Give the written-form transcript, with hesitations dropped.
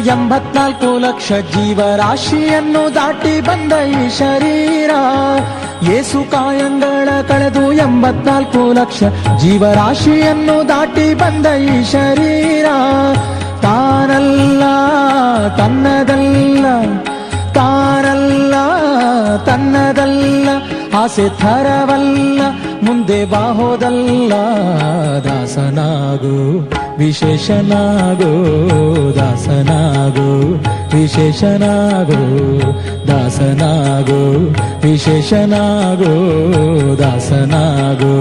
84 ಲಕ್ಷ ಜೀವರಾಶಿಯನ್ನು ದಾಟಿ ಬಂದ ಈ ಶರೀರ. ಯೇಸು ಕಾಯಂಗಳ ಕಳೆದು 84 ಲಕ್ಷ ಜೀವರಾಶಿಯನ್ನು ದಾಟಿ ಬಂದ ಈ ಶರೀರ. ತಾನಲ್ಲ ತನ್ನದಲ್ಲ, ತಾನಲ್ಲ ತನ್ನದಲ್ಲ, ಆಸೆ ಥರವಲ್ಲ, ಮುಂದೆ ಬಾಹೋದಲ್ಲ. ದಾಸನಾಗು ವಿಶೇಷನಾಗೋ, ದಾಸನಾಗೋ ವಿಶೇಷನಾಗೋ, ದಾಸನಾಗೋ ವಿಶೇಷನಾಗೋ, ದಾಸನಾಗೋ.